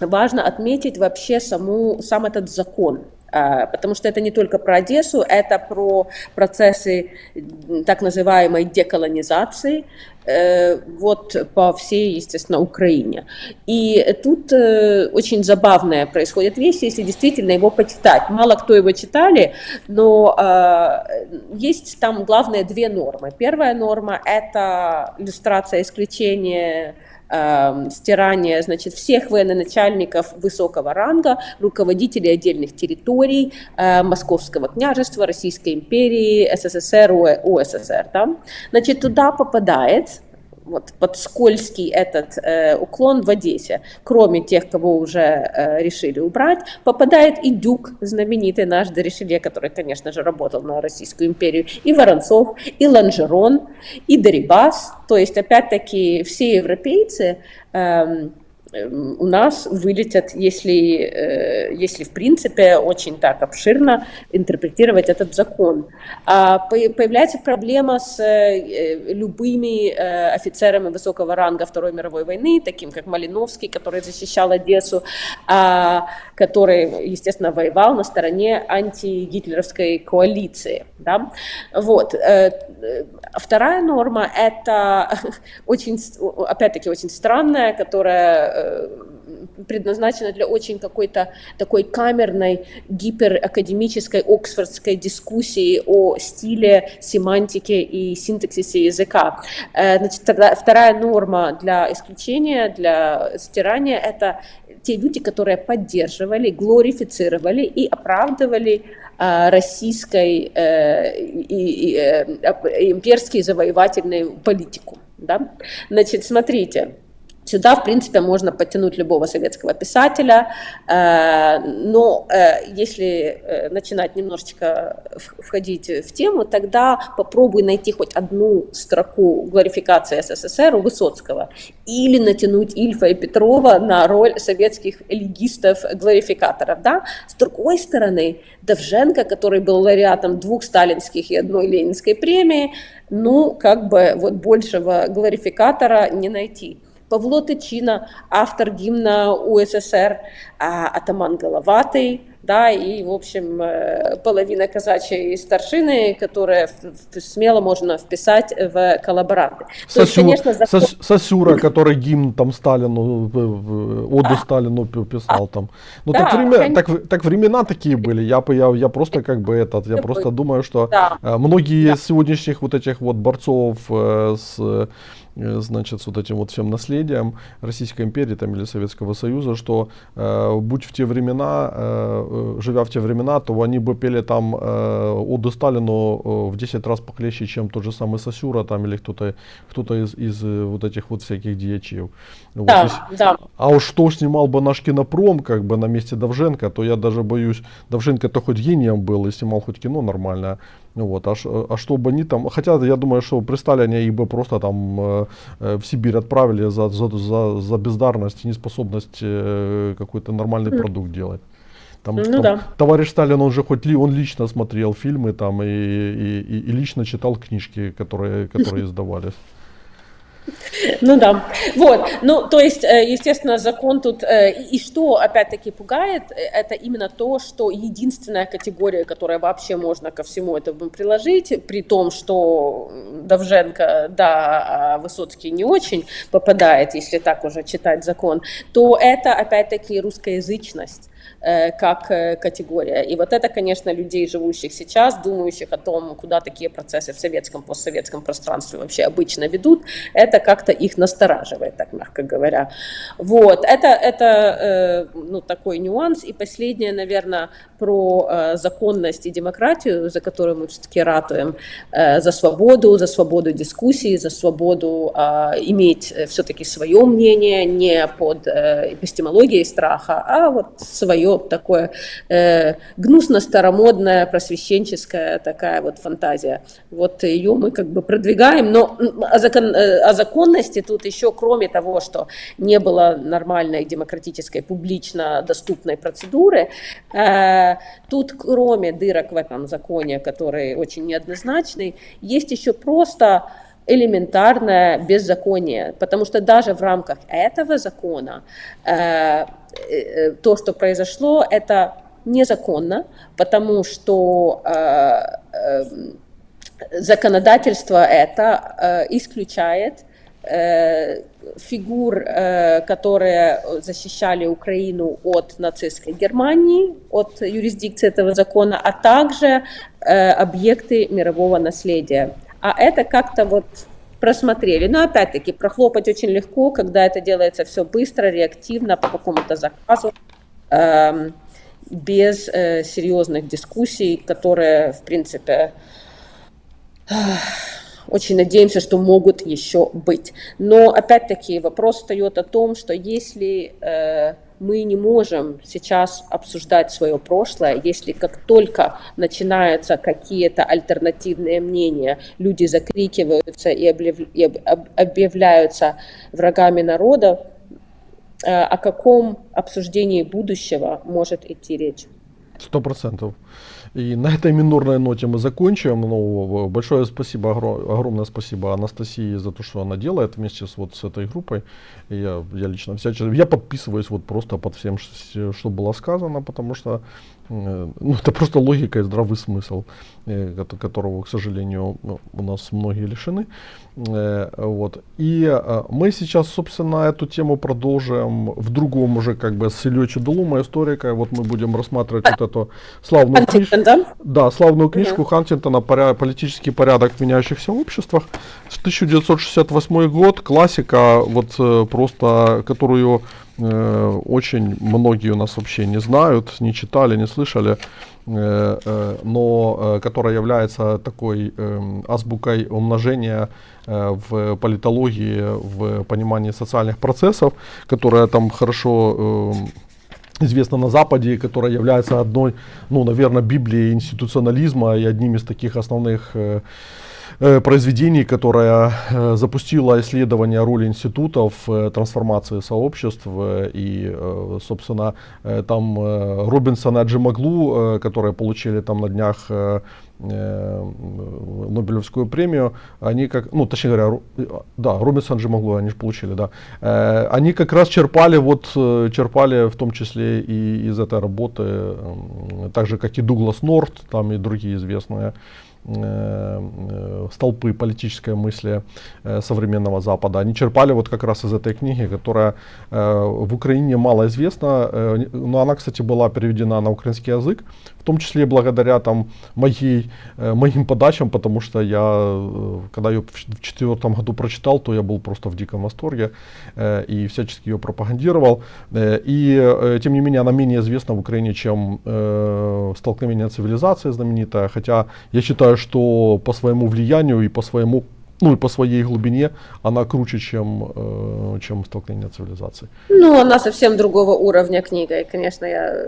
важно отметить вообще сам этот закон, потому что это не только про Одессу, это про процессы так называемой деколонизации вот по всей, естественно, Украине. И тут очень забавная происходит вещь, если действительно его почитать. Мало кто его читали, но есть там главные две нормы. Первая норма – это иллюстрация исключения, стирание, значит, всех военачальников высокого ранга, руководителей отдельных территорий, Московского княжества, Российской империи, СССР, УССР. Да? Значит, туда попадает вот под скользкий этот уклон в Одессе, кроме тех, кого уже решили убрать, попадает и Дюк, знаменитый наш де Ришелье, который, конечно же, работал на Российскую империю, и Воронцов, и Ланжерон, и Дерибас, то есть, опять-таки, все европейцы у нас вылетят, если в принципе очень так обширно интерпретировать этот закон. Появляется проблема с любыми офицерами высокого ранга Второй мировой войны, таким как Малиновский, который защищал Одессу, который, естественно, воевал на стороне антигитлеровской коалиции. Да? Вот. Вторая норма – это опять-таки очень странная, которая предназначена для очень какой-то такой камерной, гиперакадемической, оксфордской дискуссии о стиле, семантике и синтаксисе языка. Значит, вторая норма для исключения, для стирания – это те люди, которые поддерживали, глорифицировали и оправдывали российской имперской завоевательную политику. Да? Значит, смотрите. Сюда, в принципе, можно подтянуть любого советского писателя, но если начинать немножечко входить в тему, тогда попробуй найти хоть одну строку глорификации СССР у Высоцкого или натянуть Ильфа и Петрова на роль советских элегистов-глорификаторов. Да? С другой стороны, Довженко, который был лауреатом 2 сталинских и 1 ленинской премии, вот большего глорификатора не найти. Павло Тичина, автор гимна УССР, атаман Головатый, да, и, в общем, половина казачьей старшины, которые смело можно вписать в коллаборанты.
Сосюра, который гимн там Сталину, оду Сталину писал там. Ну,
да,
так времена такие были. Я просто просто думаю, что многие из сегодняшних вот этих вот борцов с вот этим вот всем наследием Российской империи там, или Советского Союза, что будь в те времена, живя в те времена, то они бы пели там оду Сталину в 10 раз похлеще, чем тот же самый Сосюра там, или кто-то из вот этих вот всяких деячей.
Да,
вот.
да.
А уж что снимал бы наш кинопром как бы на месте Довженко, то я даже боюсь, Довженко-то хоть гением был и снимал хоть кино нормальное. Вот, а чтобы они там, хотя я думаю, что при Сталине их бы просто там в Сибирь отправили за бездарность и неспособность какой-то нормальный продукт делать.
Ну да.
товарищ Сталин, он же он лично смотрел фильмы там и лично читал книжки, которые издавались.
Ну да, вот, ну то есть, естественно, закон тут, и что опять-таки пугает, это именно то, что единственная категория, которая вообще можно ко всему этому приложить, при том, что Довженко, да, а Высоцкий не очень попадает, если так уже читать закон, то это опять-таки русскоязычность как категория. И вот это, конечно, людей, живущих сейчас, думающих о том, куда такие процессы в советском, постсоветском пространстве вообще обычно ведут, это как-то их настораживает, так мягко говоря. Вот, это ну, такой нюанс. И последнее, наверное, про законность и демократию, за которую мы все-таки ратуем, за свободу дискуссии, за свободу иметь все-таки свое мнение, не под эпистемологией страха, а вот свое такое гнусно-старомодная, просвещенческая такая вот фантазия. Вот ее мы как бы продвигаем, но о законности тут еще, кроме того, что не было нормальной демократической, публично доступной процедуры, тут кроме дырок в этом законе, который очень неоднозначный, есть еще просто элементарное беззаконие, потому что даже в рамках этого закона то, что произошло, это незаконно, потому что законодательство это исключает фигур, которые защищали Украину от нацистской Германии, от юрисдикции этого закона, а также объекты мирового наследия. А это как-то вот просмотрели. Но опять-таки прохлопать очень легко, когда это делается все быстро, реактивно, по какому-то заказу, без серьезных дискуссий, которые, в принципе, очень надеемся, что могут еще быть. Но опять-таки вопрос встает о том, что если мы не можем сейчас обсуждать свое прошлое, если как только начинаются какие-то альтернативные мнения, люди закрикиваются и объявляются врагами народа, о каком обсуждении будущего может идти речь?
100%. И на этой минорной ноте мы закончим. Ну, большое спасибо, огромное спасибо Анастасии за то, что она делает вместе с этой группой. И я лично я подписываюсь вот просто под всем, что было сказано, потому что ну, это просто логика и здравый смысл, которого, к сожалению, у нас многие лишены. Вот. И мы сейчас, собственно, эту тему продолжим в другом уже, как бы, с Ильей Чедолума историка. Вот мы будем рассматривать вот эту славную книжку. Да, славную книжку Хантингтона «Политический порядок в меняющихся обществах». 1968 год, классика, вот просто, которую очень многие у нас вообще не знают, не читали, не слышали, но которая является такой азбукой умножения в политологии, в понимании социальных процессов, которая там хорошо известна на Западе, которая является одной, ну, наверное, библией институционализма и одним из таких основных произведений, которая запустила исследование роли институтов в трансформации сообществ. И, собственно, там Робинсон и Аджемоглу, которые получили там на днях Нобелевскую премию, они как, ну, точнее говоря, да, Робинсон и Аджемоглу они же получили, да, они как раз черпали в том числе и из этой работы, так же как и Дуглас Норт, там и другие известные столпы политической мысли современного Запада. Они черпали вот как раз из этой книги, которая в Украине мало известна, но она, кстати, была переведена на украинский язык, в том числе благодаря там моим подачам, потому что я, когда ее в 2004 году прочитал, то я был просто в диком восторге и всячески ее пропагандировал. И тем не менее она менее известна в Украине, чем «Столкновение цивилизации» знаменитая, хотя я считаю, что по своему влиянию и по своему, ну и по своей глубине она круче, чем «Столкновение цивилизаций».
Ну, она совсем другого уровня книга, и, конечно, я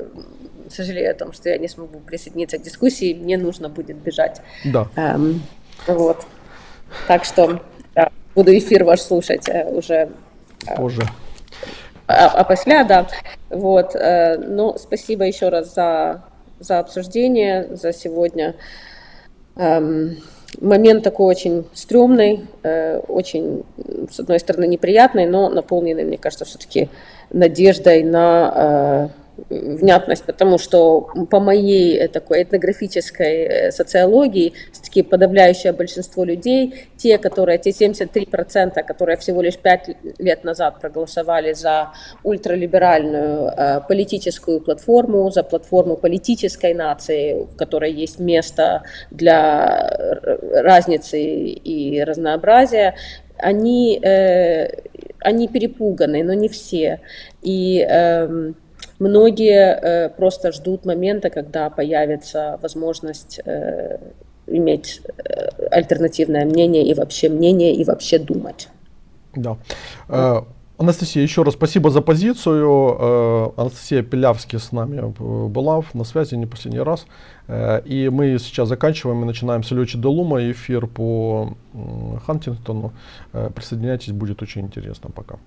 сожалею о том, что я не смогу присоединиться к дискуссии, мне нужно будет бежать.
Да.
Вот. Так что да, буду эфир ваш слушать уже
позже.
опосля, да. Вот. Ну, спасибо еще раз за обсуждение, за сегодня. Момент такой очень стрёмный, очень, с одной стороны, неприятный, но наполненный, мне кажется, все-таки надеждой на внятность, потому что по моей такой этнографической социологии все-таки подавляющее большинство людей, те 73%, которые всего лишь 5 лет назад проголосовали за ультралиберальную политическую платформу, за платформу политической нации, в которой есть место для разницы и разнообразия, они перепуганы, но не все. И многие просто ждут момента, когда появится возможность иметь альтернативное мнение, и вообще думать.
Да. Анастасия, еще раз спасибо за позицию. Анастасия Пилявский с нами была на связи не последний раз. И мы сейчас заканчиваем и начинаем с Лёчи Делума эфир по Хантингтону. Присоединяйтесь, будет очень интересно. Пока.